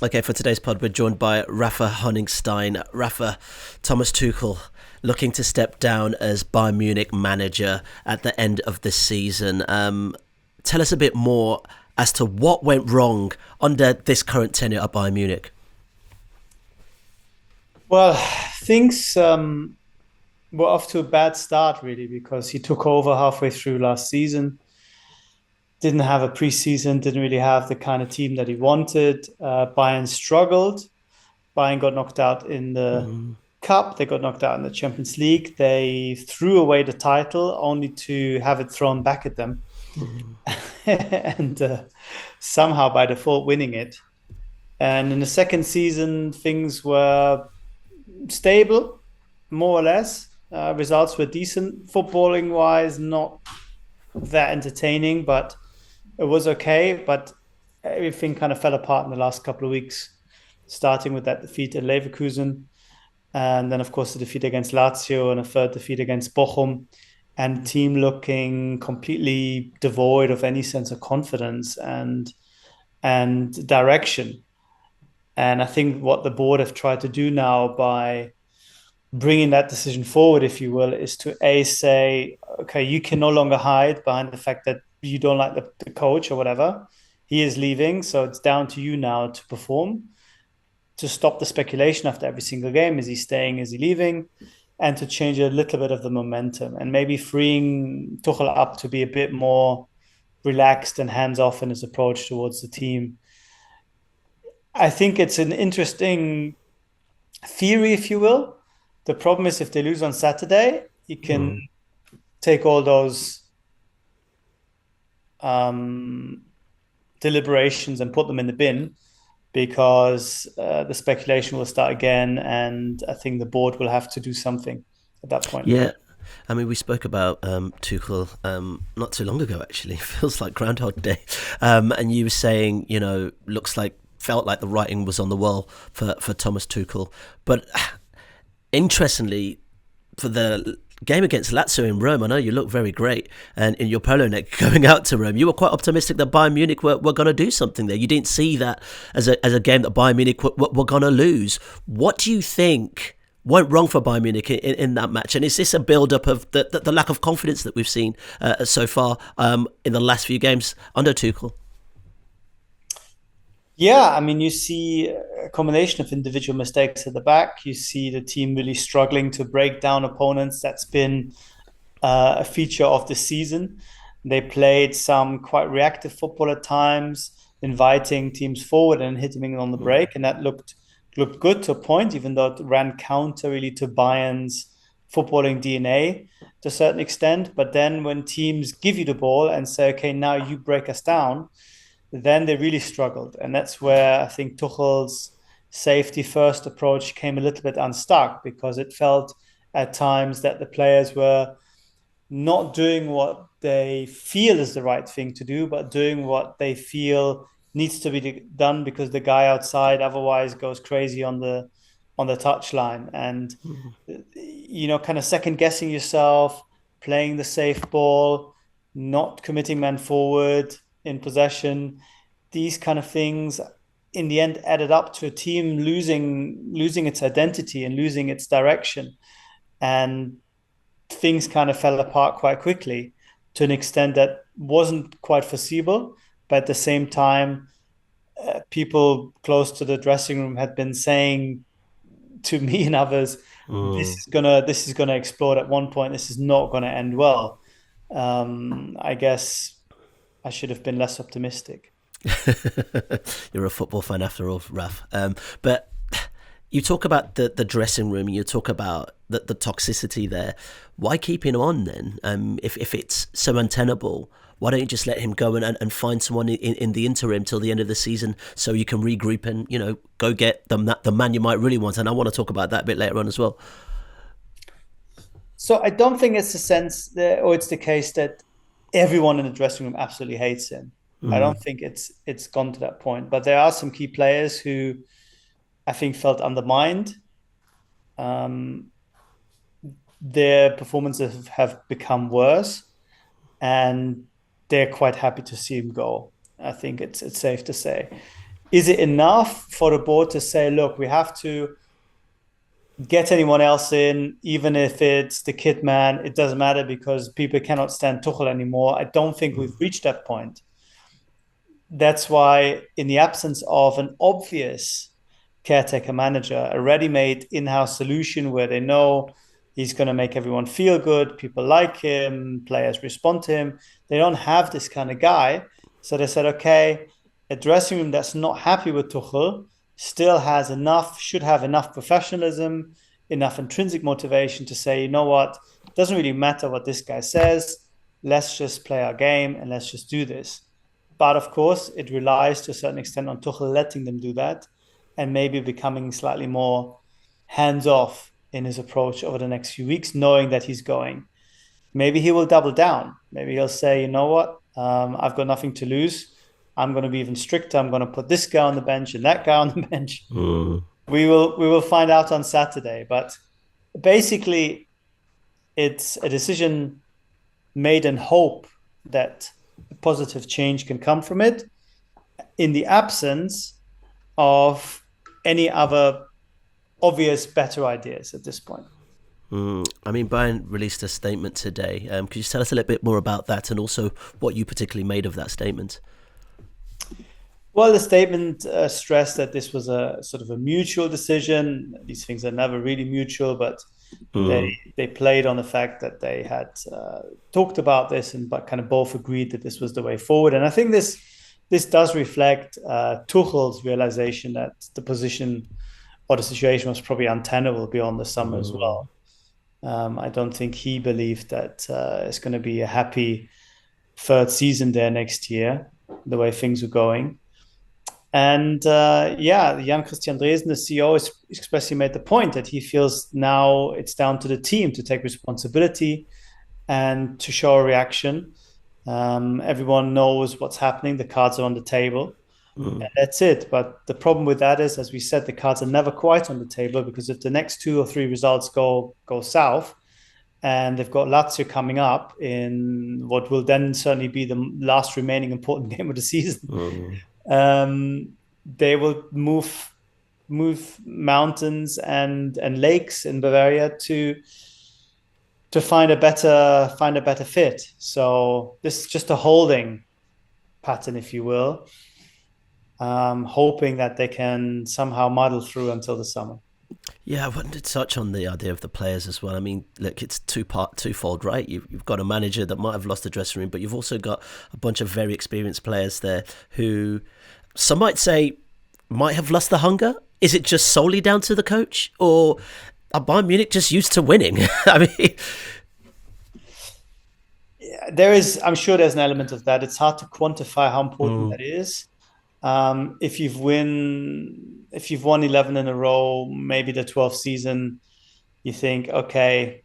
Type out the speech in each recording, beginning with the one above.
Okay, for today's pod, we're joined by Raphael Honigstein. Rafa, Thomas Tuchel looking to step down as Bayern Munich manager at the end of the season. Tell us a bit more as to what went wrong under this current tenure at Bayern Munich. Well, things were off to a bad start, really, because he took over halfway through last season. Didn't have a preseason, didn't really have the kind of team that he wanted. Bayern struggled. Bayern got knocked out in the Cup. They got knocked out in the Champions League. They threw away the title only to have it thrown back at them. and somehow by default winning it. And in the second season, things were stable, more or less. Results were decent. Footballing-wise, not that entertaining, but it was okay. But everything kind of fell apart in the last couple of weeks, starting with that defeat at Leverkusen. And then, of course, the defeat against Lazio and a third defeat against Bochum. And the team looking completely devoid of any sense of confidence and direction. And I think what the board have tried to do now by bringing that decision forward, if you will, is to say, okay, you can no longer hide behind the fact that you don't like the coach or whatever. He is leaving, so it's down to you now to perform, to stop the speculation after every single game. Is he staying? Is he leaving? And to change a little bit of the momentum and maybe freeing Tuchel up to be a bit more relaxed and hands-off in his approach towards the team. I think it's an interesting theory, if you will. The problem is if they lose on Saturday, you can take all those deliberations and put them in the bin, because the speculation will start again, and I think the board will have to do something at that point. Yeah, I mean, we spoke about Tuchel not too long ago, actually. Feels like Groundhog Day. And you were saying, felt like the writing was on the wall for Thomas Tuchel. But interestingly, for the game against Lazio in Rome, I know you look very great, and in your polo neck going out to Rome, you were quite optimistic that Bayern Munich were going to do something there. You didn't see that as a game that Bayern Munich were going to lose. What do you think went wrong for Bayern Munich in that match? And is this a build-up of the lack of confidence that we've seen so far in the last few games under Tuchel? Yeah, I mean, you see a combination of individual mistakes at the back. You see the team really struggling to break down opponents. That's been a feature of the season. They played some quite reactive football at times, inviting teams forward and hitting on the break. And that looked good to a point, even though it ran counter really to Bayern's footballing DNA to a certain extent. But then when teams give you the ball and say, okay, now you break us down, then they really struggled. And that's where I think Tuchel's safety-first approach came a little bit unstuck, because it felt at times that the players were not doing what they feel is the right thing to do, but doing what they feel needs to be done because the guy outside otherwise goes crazy on the touchline. And, kind of second-guessing yourself, playing the safe ball, not committing man forward in possession. These kind of things in the end added up to a team losing its identity and losing its direction, and things kind of fell apart quite quickly to an extent that wasn't quite foreseeable. But at the same time, people close to the dressing room had been saying to me and others, this is gonna explode at one point. This is not gonna end well. I guess I should have been less optimistic. You're a football fan after all, Raf. But you talk about the dressing room, you talk about the toxicity there. Why keep him on then? If it's so untenable, why don't you just let him go and find someone in the interim till the end of the season, so you can regroup and go get the man you might really want? And I want to talk about that a bit later on as well. So I don't think it's it's the case that everyone in the dressing room absolutely hates him. I don't think it's gone to that point. But there are some key players who I think felt undermined. Their performances have become worse, and they're quite happy to see him go. I think it's safe to say. Is it enough for the board to say, look, we have to get anyone else in, even if it's the kid man, it doesn't matter because people cannot stand Tuchel anymore. I don't think we've reached that point. That's why, in the absence of an obvious caretaker manager, a ready-made in-house solution where they know he's going to make everyone feel good, people like him, players respond to him, they don't have this kind of guy. So they said, okay, a dressing room that's not happy with Tuchel still has enough, should have enough professionalism, enough intrinsic motivation to say, you know what, it doesn't really matter what this guy says. Let's just play our game and let's just do this. But of course, it relies to a certain extent on Tuchel letting them do that and maybe becoming slightly more hands-off in his approach over the next few weeks, knowing that he's going. Maybe he will double down. Maybe he'll say, you know what, I've got nothing to lose. I'm going to be even stricter. I'm going to put this guy on the bench and that guy on the bench. We will find out on Saturday. But basically, it's a decision made in hope that a positive change can come from it in the absence of any other obvious better ideas at this point. I mean, Bayern released a statement today. Could you tell us a little bit more about that and also what you particularly made of that statement? Well, the statement stressed that this was a sort of a mutual decision. These things are never really mutual, but they played on the fact that they had talked about this but kind of both agreed that this was the way forward. And I think this does reflect Tuchel's realization that the position or the situation was probably untenable beyond the summer as well. I don't think he believed that it's going to be a happy third season there next year, the way things were going. And Jan Christian Dresen, the CEO, has expressly made the point that he feels now it's down to the team to take responsibility and to show a reaction. Everyone knows what's happening. The cards are on the table. And that's it. But the problem with that is, as we said, the cards are never quite on the table, because if the next 2 or 3 results go south, and they've got Lazio coming up in what will then certainly be the last remaining important game of the season, they will move mountains and lakes in Bavaria to find a better fit. So this is just a holding pattern, if you will, hoping that they can somehow muddle through until the summer. Yeah, I wanted to touch on the idea of the players as well. I mean, look, it's twofold, right? You've got a manager that might have lost the dressing room, but you've also got a bunch of very experienced players there who some might say might have lost the hunger. Is it just solely down to the coach, or are Bayern Munich just used to winning? I mean, I'm sure there's an element of that. It's hard to quantify how important that is. If you've won 11 in a row, maybe the 12th season, you think, okay,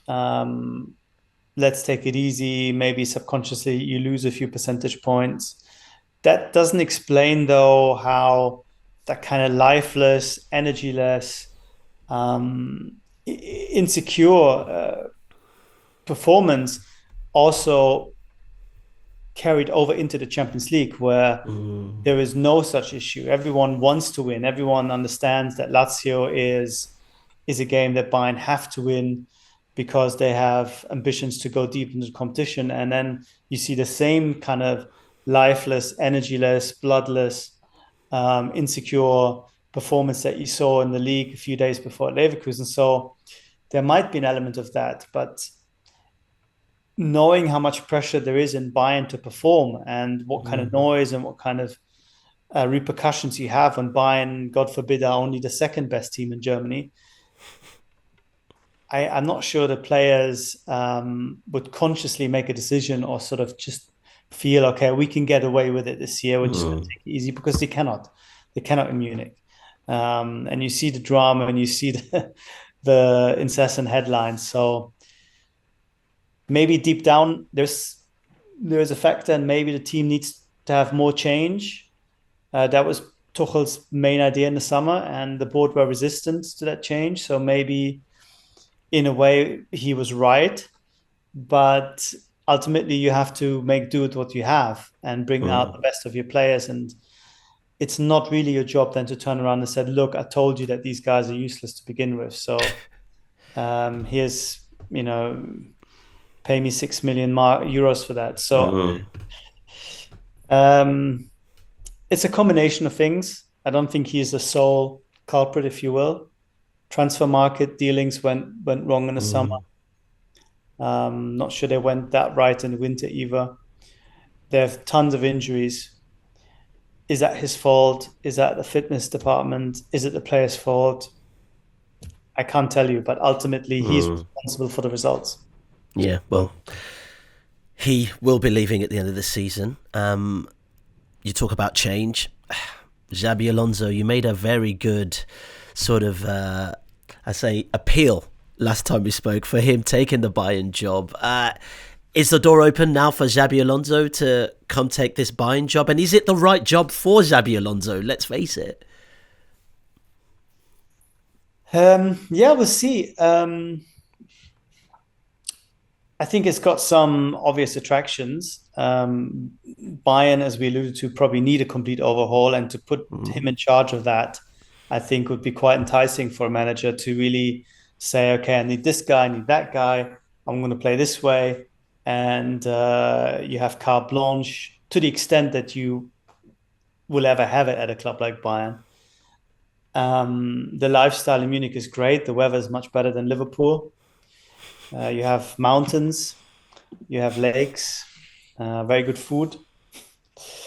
let's take it easy. Maybe subconsciously you lose a few percentage points. That doesn't explain, though, how that kind of lifeless, energyless, insecure performance also carried over into the Champions League, where there is no such issue. Everyone wants to win. Everyone understands that Lazio is a game that Bayern have to win because they have ambitions to go deep into the competition. And then you see the same kind of lifeless, energyless, bloodless, insecure performance that you saw in the league a few days before at Leverkusen. So there might be an element of that, but knowing how much pressure there is in Bayern to perform and what kind of noise and what kind of repercussions you have when Bayern, God forbid, are only the second best team in Germany, I'm not sure the players would consciously make a decision or sort of just feel, okay, we can get away with it this year. We're just going to take it easy, because they cannot. They cannot in Munich. And you see the drama and you see the incessant headlines. So maybe deep down there's a factor, and maybe the team needs to have more change. That was Tuchel's main idea in the summer, and the board were resistant to that change. So maybe in a way he was right, but ultimately you have to make do with what you have and bring out the best of your players. And it's not really your job then to turn around and say, look, I told you that these guys are useless to begin with. So here's, pay me 6 million euros for that. So it's a combination of things. I don't think he's the sole culprit, if you will. Transfer market dealings went wrong in the summer. Not sure they went that right in the winter either. There are tons of injuries. Is that his fault? Is that the fitness department? Is it the player's fault? I can't tell you, but ultimately he's responsible for the results. Yeah, well, he will be leaving at the end of the season. You talk about change. Xabi Alonso, you made a very good sort of, appeal last time we spoke for him taking the Bayern job. Is the door open now for Xabi Alonso to come take this Bayern job? And is it the right job for Xabi Alonso? Let's face it. We'll see. I think it's got some obvious attractions. Bayern, as we alluded to, probably need a complete overhaul, and to put him in charge of that, I think would be quite enticing for a manager to really say, okay, I need this guy, I need that guy, I'm going to play this way. And you have carte blanche to the extent that you will ever have it at a club like Bayern. The lifestyle in Munich is great. The weather is much better than Liverpool. You have mountains, you have lakes, very good food.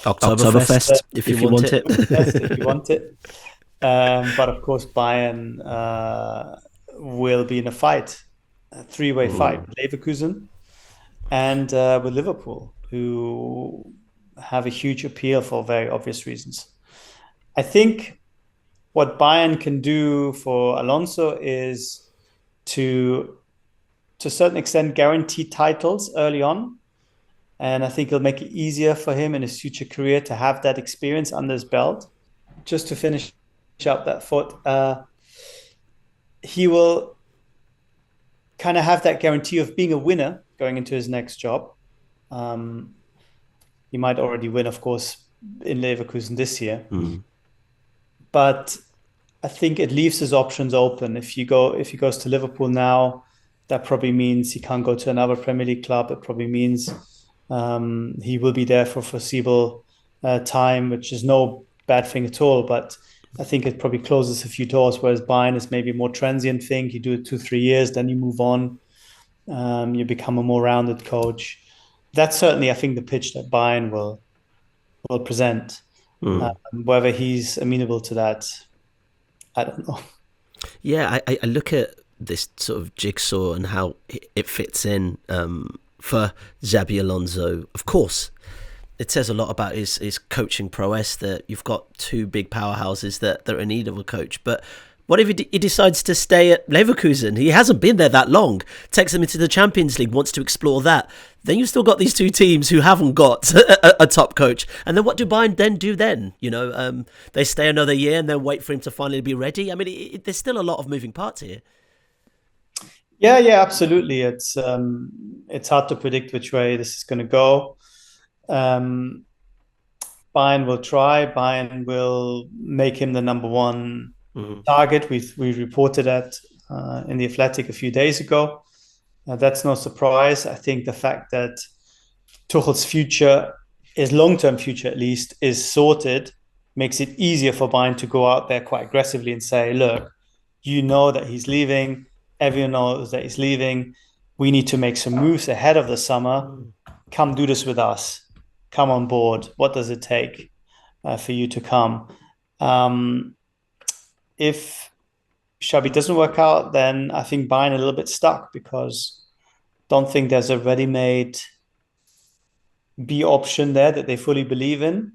Oktoberfest, if you want it. If you want it. But of course, Bayern will be in a fight, a three-way fight with Leverkusen and with Liverpool, who have a huge appeal for very obvious reasons. I think what Bayern can do for Alonso is to a certain extent guarantee titles early on. And I think it'll make it easier for him in his future career to have that experience under his belt. Just to finish up that thought, he will kind of have that guarantee of being a winner going into his next job. He might already win, of course, in Leverkusen this year. But I think it leaves his options open. If he goes to Liverpool now, that probably means he can't go to another Premier League club. It probably means he will be there for foreseeable time, which is no bad thing at all. But I think it probably closes a few doors, whereas Bayern is maybe a more transient thing. You do it 2-3 years, then you move on. You become a more rounded coach. That's certainly, I think, the pitch that Bayern will present. Whether he's amenable to that, I don't know. Yeah, I look at this sort of jigsaw and how it fits in for Xabi Alonso. Of course, it says a lot about his coaching prowess that you've got two big powerhouses that are in need of a coach. But what if he decides to stay at Leverkusen? He hasn't been there that long. Takes them into the Champions League, wants to explore that. Then you've still got these two teams who haven't got a top coach. And then what do Bayern then do then? They stay another year and then wait for him to finally be ready. I mean, there's still a lot of moving parts here. Yeah, absolutely. It's hard to predict which way this is going to go. Bayern will try. Bayern will make him the number one target. We reported that in The Athletic a few days ago. That's no surprise. I think the fact that Tuchel's future, his long-term future at least, is sorted, makes it easier for Bayern to go out there quite aggressively and say, look, you know that he's leaving. Everyone knows that he's leaving. We need to make some moves ahead of the summer. Come do this with us. Come on board. What does it take for you to come? If Xabi doesn't work out, then I think Bayern a little bit stuck, because don't think there's a ready-made B option there that they fully believe in.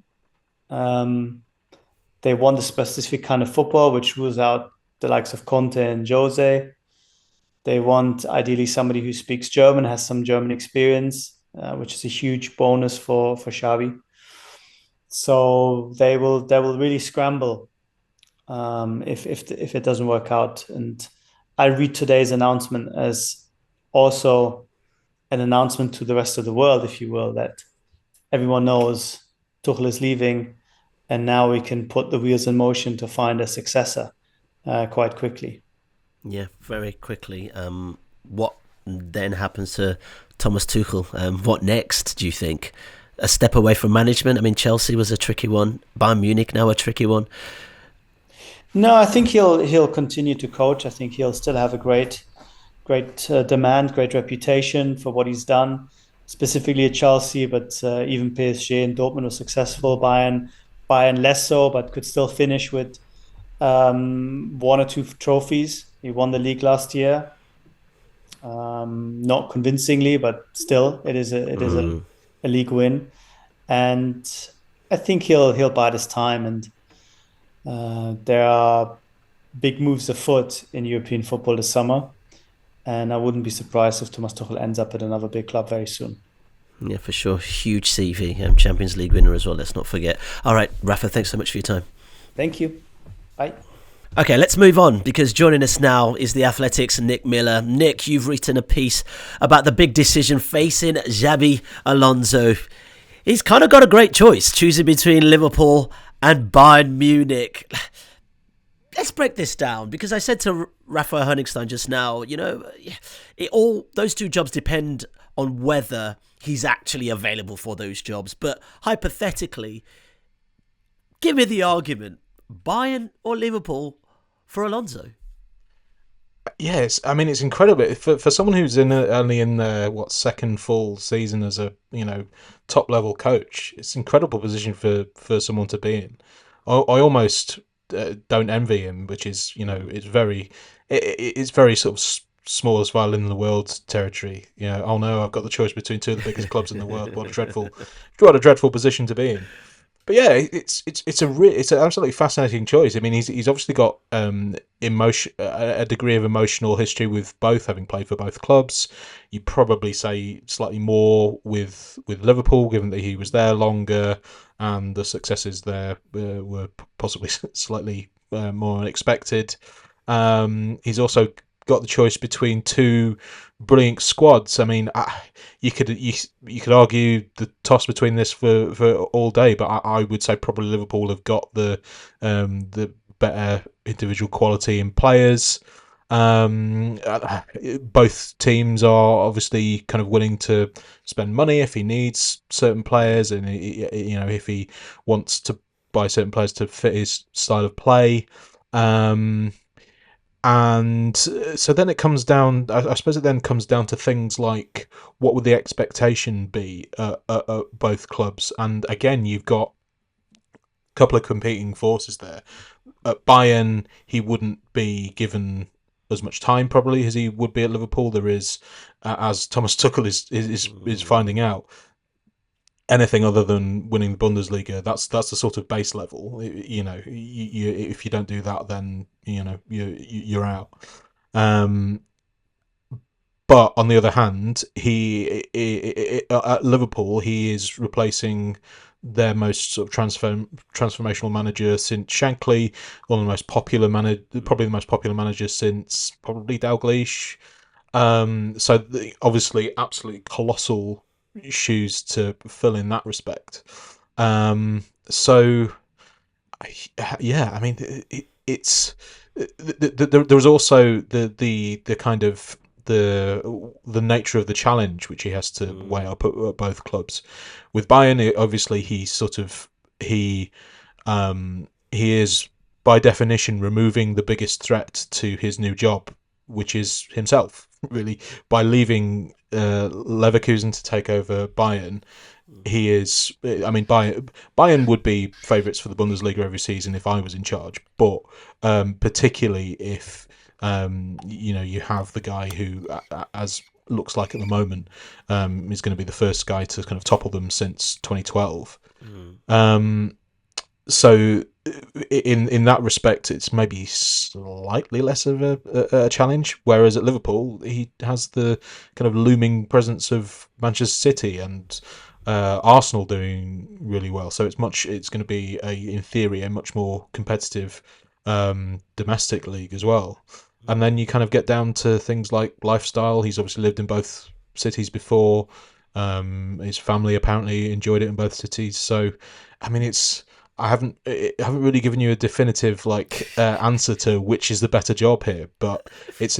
They want a specific kind of football, which rules out the likes of Conte and Jose. They want ideally somebody who speaks German, has some German experience, which is a huge bonus for Xabi. So they will really scramble if it doesn't work out. And I read today's announcement as also an announcement to the rest of the world, if you will, that everyone knows Tuchel is leaving, and now we can put the wheels in motion to find a successor quite quickly. Yeah, very quickly. What then happens to Thomas Tuchel? What next, do you think? A step away from management? I mean, Chelsea was a tricky one. Bayern Munich now a tricky one. No, I think he'll continue to coach. I think he'll still have a great demand, great reputation for what he's done, specifically at Chelsea, but even PSG and Dortmund was successful. Bayern less so, but could still finish with one or two trophies. He won the league last year, not convincingly, but still, it is a league win, and I think he'll bide his time. And there are big moves afoot in European football this summer, and I wouldn't be surprised if Thomas Tuchel ends up at another big club very soon. Yeah, for sure. Huge CV. Champions League winner as well, let's not forget. All right, Rafa, thanks so much for your time. Thank you. Bye. Okay, let's move on, because joining us now is the Athletic's Nick Miller. Nick, you've written a piece about the big decision facing Xabi Alonso. He's kind of got a great choice, choosing between Liverpool and Bayern Munich. Let's break this down, because I said to Raphael Honigstein just now, those two jobs depend on whether he's actually available for those jobs. But hypothetically, give me the argument, Bayern or Liverpool for Alonso? Yes, I mean, it's incredible for someone who's only in their second full season as a top level coach. It's an incredible position for someone to be in. I almost don't envy him, which is it's very sort of smallest violin in the world territory. Oh no, I've got the choice between two of the biggest clubs in the world. What a dreadful position to be in. But yeah, it's an absolutely fascinating choice. I mean, he's obviously got a degree of emotional history with both, having played for both clubs. You probably say slightly more with Liverpool, given that he was there longer, and the successes there were possibly slightly more unexpected. He's also got the choice between two brilliant squads. I mean, you could argue the toss between this for all day, but I would say probably Liverpool have got the better individual quality in players. Both teams are obviously kind of willing to spend money if he needs certain players, and if he wants to buy certain players to fit his style of play. And so then it comes down, I suppose it then comes down to things like, what would the expectation be at both clubs? And again, you've got a couple of competing forces there. At Bayern, he wouldn't be given as much time probably as he would be at Liverpool. There is, as Thomas Tuchel is finding out, anything other than winning the Bundesliga, that's the sort of base level. If you don't do that, then you're out. But on the other hand, he at Liverpool, he is replacing their most sort of transformational manager since Shankly, probably the most popular manager since probably Dalglish. So obviously, absolutely colossal shoes to fill in that respect. So yeah, I mean, it's there was also the kind of the nature of the challenge which he has to weigh up at both clubs. With Bayern, obviously, he is by definition removing the biggest threat to his new job, which is himself, really, by leaving Leverkusen to take over Bayern. He is, I mean, Bayern would be favourites for the Bundesliga every season if I was in charge, but particularly if you have the guy who, as looks like at the moment, is going to be the first guy to kind of topple them since 2012. So in that respect, it's maybe slightly less of a challenge. Whereas at Liverpool, he has the kind of looming presence of Manchester City and Arsenal doing really well. So it's going to be in theory, a much more competitive domestic league as well. And then you kind of get down to things like lifestyle. He's obviously lived in both cities before. His family apparently enjoyed it in both cities. So, I mean, I haven't really given you a definitive answer to which is the better job here, but it's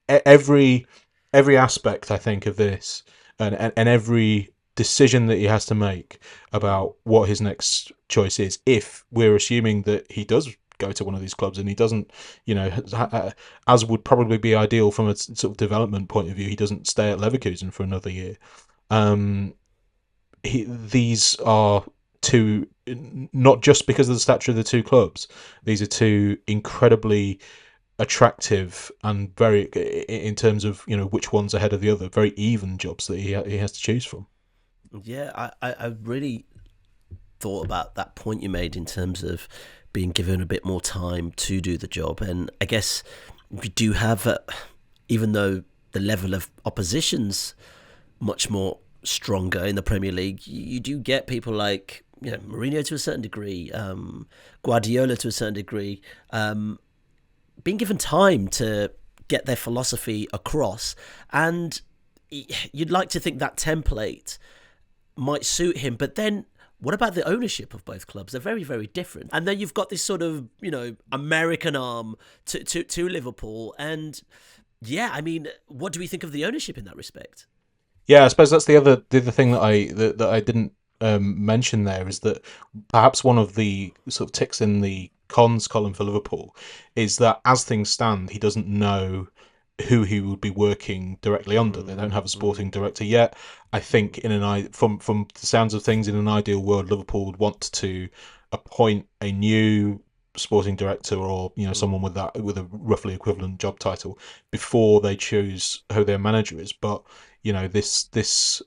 every aspect, I think, of this, and every decision that he has to make about what his next choice is, if we're assuming that he does go to one of these clubs and he doesn't, as would probably be ideal from a sort of development point of view, he doesn't stay at Leverkusen for another year. These are two, not just because of the stature of the two clubs, these are two incredibly attractive and very, in terms of which one's ahead of the other, very even jobs that he has to choose from. Yeah, I really thought about that point you made in terms of being given a bit more time to do the job, and I guess we do have, even though the level of opposition's much more stronger in the Premier League, you do get people like Mourinho to a certain degree, Guardiola to a certain degree, being given time to get their philosophy across, and you'd like to think that template might suit him, but then what about the ownership of both clubs? They're very, very different. And then you've got this sort of, American arm to Liverpool. And yeah, I mean, what do we think of the ownership in that respect? Yeah, I suppose that's the other thing that I didn't mention there, is that perhaps one of the sort of ticks in the cons column for Liverpool is that as things stand, he doesn't know who he would be working directly under. They don't have a sporting director yet. I think from the sounds of things, in an ideal world, Liverpool would want to appoint a new sporting director, or someone with a roughly equivalent job title, before they choose who their manager is. But this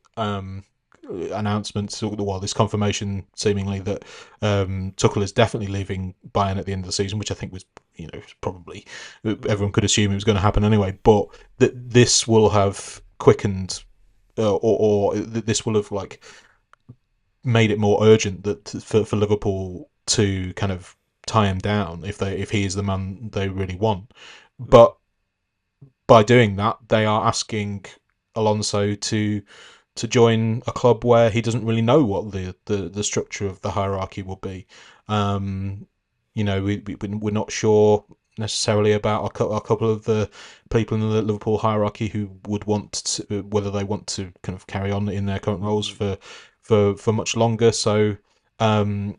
announcement, this confirmation seemingly that Tuchel is definitely leaving Bayern at the end of the season, which I think was probably, everyone could assume it was going to happen anyway, but that this will have quickened, or this will have made it more urgent that for Liverpool to kind of tie him down if he is the man they really want. But by doing that, they are asking Alonso to join a club where he doesn't really know what the structure of the hierarchy will be. We're not sure necessarily about a couple of the people in the Liverpool hierarchy who would whether they want to kind of carry on in their current roles for much longer. So while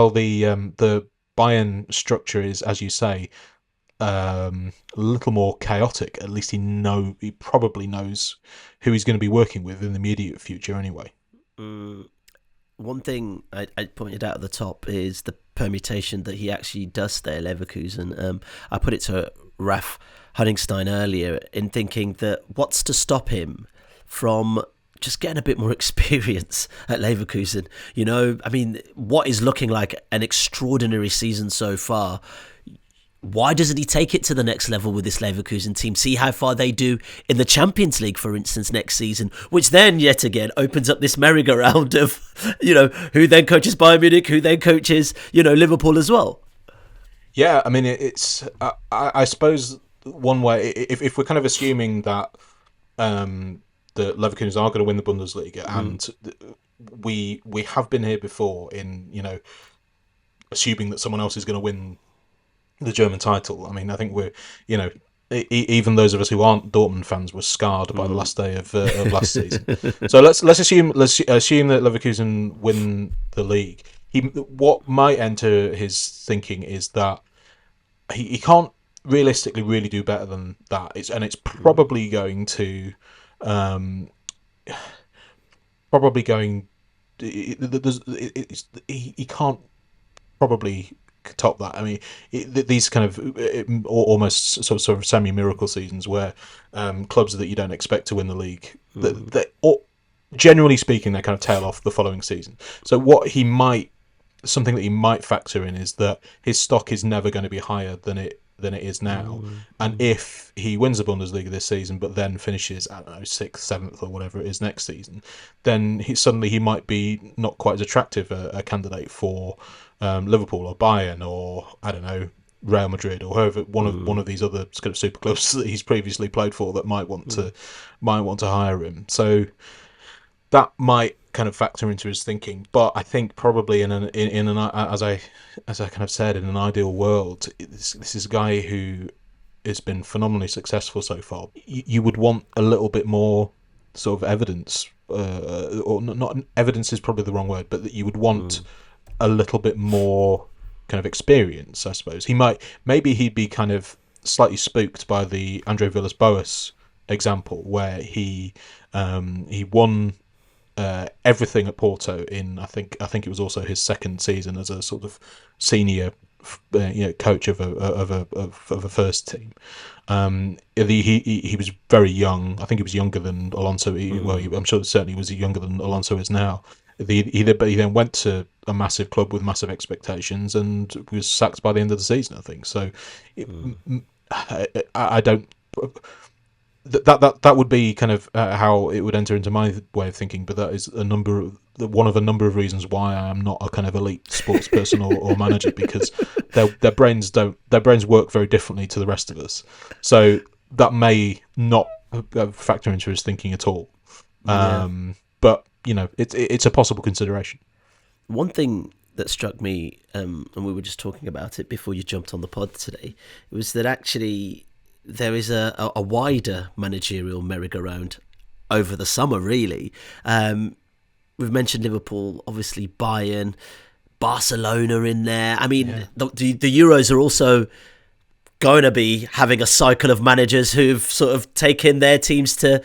the Bayern structure is, as you say, a little more chaotic, at least he probably knows who he's going to be working with in the immediate future anyway. One thing I pointed out at the top is the permutation that he actually does stay at Leverkusen. I put it to Raf Honigstein earlier in thinking that what's to stop him from just getting a bit more experience at Leverkusen? I mean, what is looking like an extraordinary season so far? Why doesn't he take it to the next level with this Leverkusen team? See how far they do in the Champions League, for instance, next season, which then, yet again, opens up this merry-go-round of, who then coaches Bayern Munich, who then coaches, Liverpool as well. Yeah, I mean, it's, I suppose, one way, if we're kind of assuming that the Leverkusen are going to win the Bundesliga, and we have been here before in, assuming that someone else is going to win the German title. I mean, I think we're, even those of us who aren't Dortmund fans were scarred by the last day of last season. So let's assume that Leverkusen win the league. What might enter his thinking is that he can't realistically really do better than that. It's probably going to he can't probably top that. I mean, these kind of almost sort of semi-miracle seasons where clubs that you don't expect to win the league, generally speaking, they kind of tail off the following season. So something that he might factor in is that his stock is never going to be higher than it is now. And if he wins the Bundesliga this season, but then finishes, I don't know, 6th, 7th, or whatever it is next season, then he might be not quite as attractive a candidate for Liverpool or Bayern or, I don't know, Real Madrid or whoever, one of these other kind of super clubs that he's previously played for that might want to hire him. So that might kind of factor into his thinking. But I think probably in an as I kind of said, in an ideal world, this is a guy who has been phenomenally successful so far. You would want a little bit more sort of evidence, or not evidence is probably the wrong word, but that you would want a little bit more kind of experience, I suppose. Maybe he'd be kind of slightly spooked by the Andre Villas-Boas example, where he won everything at Porto in I think it was also his second season as a sort of senior coach of a first team. He was very young. I think he was younger than Alonso. I'm sure certainly was younger than Alonso is now. He then went to a massive club with massive expectations and was sacked by the end of the season, I think. So I don't. That would be kind of how it would enter into my way of thinking, but that is one of a number of reasons why I am not a kind of elite sports person or manager, because their brains work very differently to the rest of us. So that may not factor into his thinking at all. But it's a possible consideration. One thing that struck me, and we were just talking about it before you jumped on the pod today, was that actually there is a wider managerial merry-go-round over the summer, really. We've mentioned Liverpool, obviously Bayern, Barcelona in there. I mean, the Euros are also going to be having a cycle of managers who've sort of taken their teams to,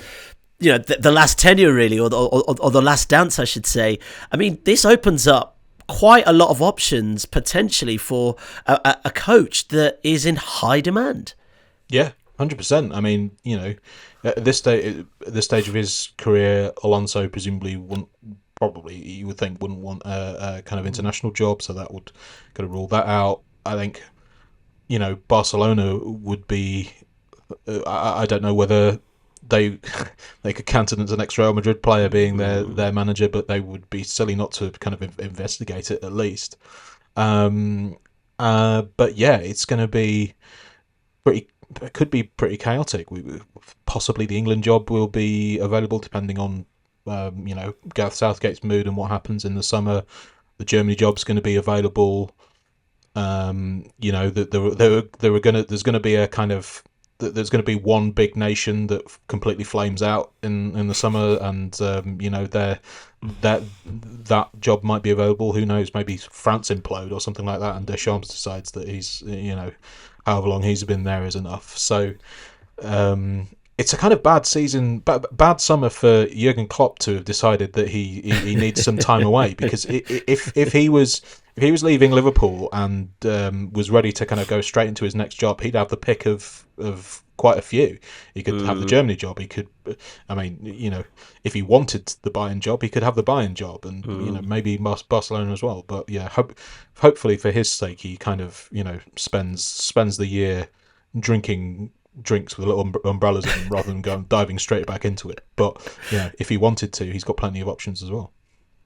the last tenure, really, or the last dance, I should say. I mean, this opens up quite a lot of options, potentially, for a coach that is in high demand. Yeah, 100%. I mean, at this stage of his career, Alonso presumably you would think wouldn't want a kind of international job, so that would kind of rule that out. I think, Barcelona would be. I don't know whether they could count it as an ex-Real Madrid player being their manager, but they would be silly not to kind of investigate it at least. But yeah, it's going to be could be pretty chaotic. Possibly the England job will be available depending on Gareth Southgate's mood and what happens in the summer. The Germany job's going to be available. There's going to be a kind of. There's going to be one big nation that completely flames out in the summer, and that job might be available. Who knows? Maybe France implode or something like that, and Deschamps decides that he's however long he's been there is enough. So it's a kind of bad bad summer for Jurgen Klopp to have decided that he needs some time away, because if he was leaving Liverpool and was ready to kind of go straight into his next job, he'd have the pick of quite a few. He could have the Germany job. He could, if he wanted the Bayern job, he could have the Bayern job, and maybe Barcelona as well. But yeah, hopefully for his sake, he kind of spends the year drinking drinks with little umbrellas in them rather than diving straight back into it. But yeah, if he wanted to, he's got plenty of options as well.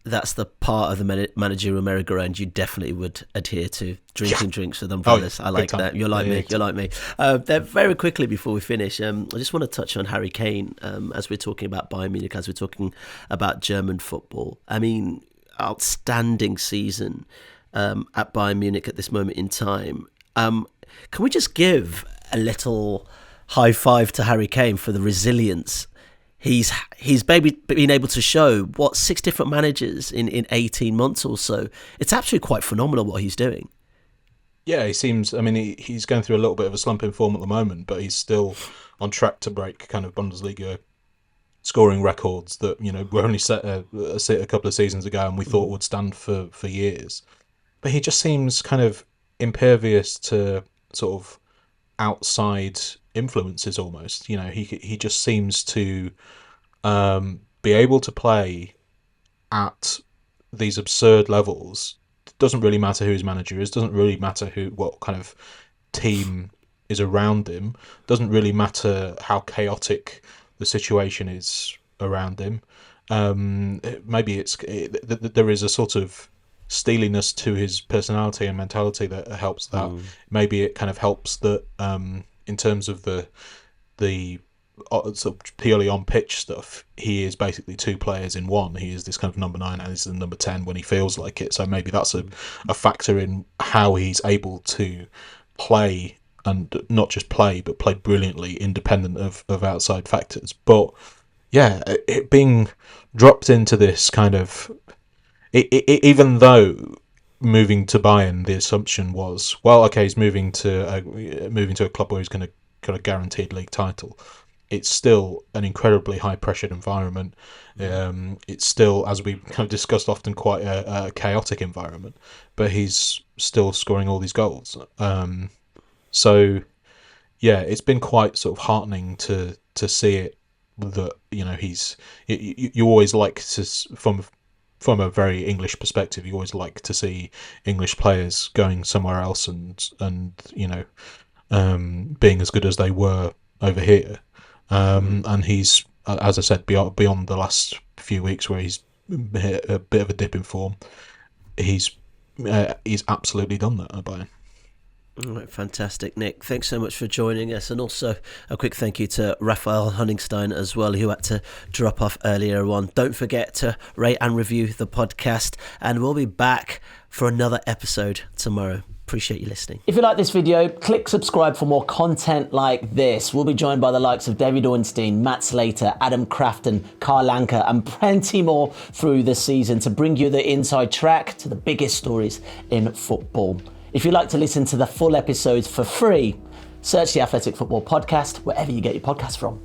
That's the part of the managerial merry-go-round you definitely would adhere to, drinking drinks with umbrellas. I like that. You're like me. Very quickly before we finish, I just want to touch on Harry Kane, as we're talking about Bayern Munich, as we're talking about German football. I mean, outstanding season at Bayern Munich at this moment in time. Can we just give a little high five to Harry Kane for the resilience he's maybe been able to show? 6 different managers in 18 months or so. It's actually quite phenomenal what he's doing. Yeah, he seems. I mean, he's going through a little bit of a slump in form at the moment, but he's still on track to break kind of Bundesliga scoring records that were only set a couple of seasons ago, and we thought would stand for years. But he just seems kind of impervious to sort of outside influences almost. He just seems to be able to play at these absurd levels. Doesn't really matter who his manager is, doesn't really matter what kind of team is around him, doesn't really matter how chaotic the situation is around him. Maybe there is a sort of steeliness to his personality and mentality that helps that. Maybe it kind of helps that in terms of the sort of purely on pitch stuff, he is basically two players in one. He is this kind of number 9 and he's the number 10 when he feels like it. So maybe that's a factor in how he's able to play, and not just play, but play brilliantly, independent of outside factors. But yeah, it being dropped into this kind of, even though moving to Bayern, the assumption was, well, okay, he's moving to a club where he's going to kind of guaranteed league title. It's still an incredibly high-pressured environment. It's still, as we kind of discussed often, quite a chaotic environment. But he's still scoring all these goals. So, yeah, it's been quite sort of heartening to see it. That, you know, you always like to, from a very English perspective, you always like to see English players going somewhere else and you know, being as good as they were over here. And he's, as I said, beyond the last few weeks where he's hit a bit of a dip in form, he's absolutely done that at Bayern. All right, fantastic, Nick. Thanks so much for joining us, and also a quick thank you to Raphael Honigstein as well, who had to drop off earlier on. Don't forget to rate and review the podcast, and we'll be back for another episode tomorrow. Appreciate you listening. If you like this video, click subscribe for more content like this. We'll be joined by the likes of David Ornstein, Matt Slater, Adam Crafton, Carl Anker, and plenty more through the season to bring you the inside track to the biggest stories in football. If you'd like to listen to the full episodes for free, search the Athletic Football Podcast wherever you get your podcasts from.